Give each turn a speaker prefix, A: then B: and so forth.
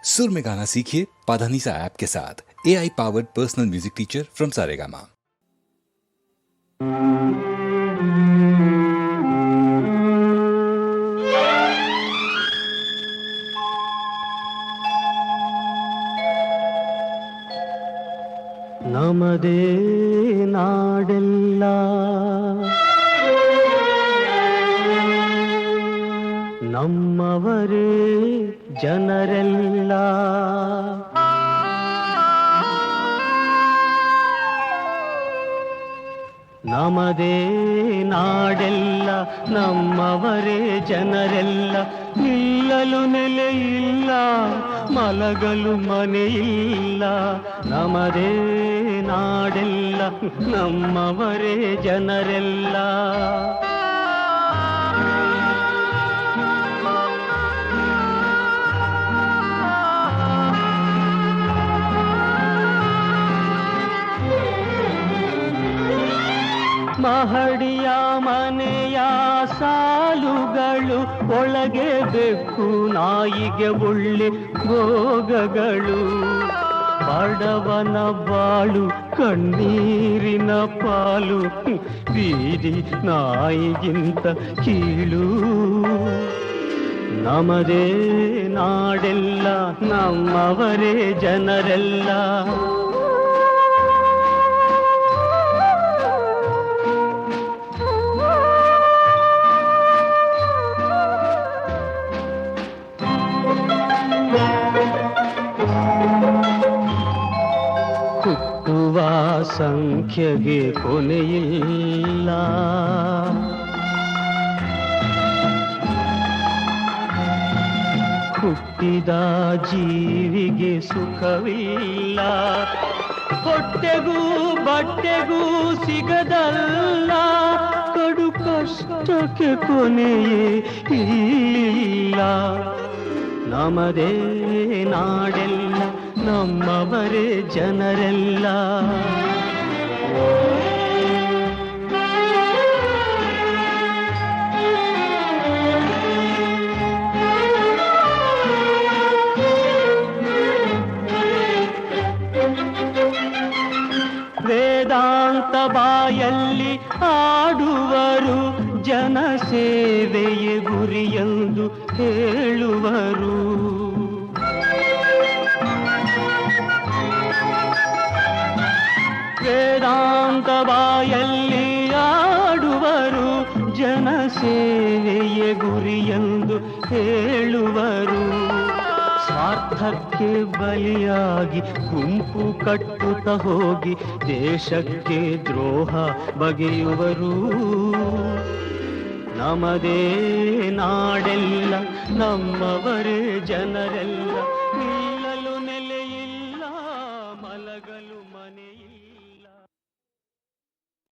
A: सुर में गाना सीखिए पाधानीसा ऐप के साथ। AI powered personal music teacher from Saregama.
B: ನಮದೇ ನಾಡೆಲ್ಲ ನಮ್ಮವರೇ ಜನರೆಲ್ಲ ನಮದೇ ನಾಡೆಲ್ಲ ನಮ್ಮವರೇ ಜನರೆಲ್ಲ ನಿಲ್ಲಲು ನೆಲೆಯಿಲ್ಲ ಮಲಗಲು ಮನೆಯಿಲ್ಲ ನಮದೇ ನಾಡೆಲ್ಲ ನಮ್ಮವರೇ ಜನರೆಲ್ಲ ಮಹಡಿಯ ಮನೆಯ ಸಾಲುಗಳು ಒಳಗೆ ಬೆಕ್ಕು ನಾಯಿಗೆ ಒಳ್ಳೆ ಭೋಗಗಳು ಬಡವನ ಬಾಳು ಕಣ್ಣೀರಿನ ಪಾಲು ಬೀದಿ ನಾಯಿಗಿಂತ ಕೀಳು ನಮದೇ ನಾಡೆಲ್ಲ ನಮ್ಮವರೇ ಜನರೆಲ್ಲ ಹುಟ್ಟುವ ಸಂಖ್ಯೆಗೆ ಕೊನೆಯಿಲ್ಲ ಹುಟ್ಟಿದ ಜೀವಿಗೆ ಸುಖವಿಲ್ಲ ಹೊಟ್ಟೆಗೂ ಬಟ್ಟೆಗೂ ಸಿಗದಲ್ಲ ಕಡು ಕಷ್ಟಕ್ಕೆ ಕೊನೆಯೇ ಇಲ್ಲ ನಮದೇ ನಾಡೆಲ್ಲ ನಮ್ಮವರೇ ಜನರೆಲ್ಲ ವೇದಾಂತ ಬಾಯಲ್ಲಿ ಆಡುವರು ಜನಸೇವೆಯೇ ಗುರಿಯೆಂದು ಹೇಳುವರು ವೇದಾಂತ ಬಾಯಲ್ಲಿ ಆಡುವರು ಜನಸೇವೆಯೇ ಗುರಿಯೆಂದು ಹೇಳುವರು ಸ್ವಾರ್ಥಕ್ಕೆ ಬಲಿಯಾಗಿ ಗುಂಪು ಕಟ್ಟುತ್ತ ಹೋಗಿ ದೇಶಕ್ಕೆ ದ್ರೋಹ ಬಗೆಯುವರು ನಮದೇ ನಾಡೆಲ್ಲ ನಮ್ಮವರೇ ಜನರೆಲ್ಲ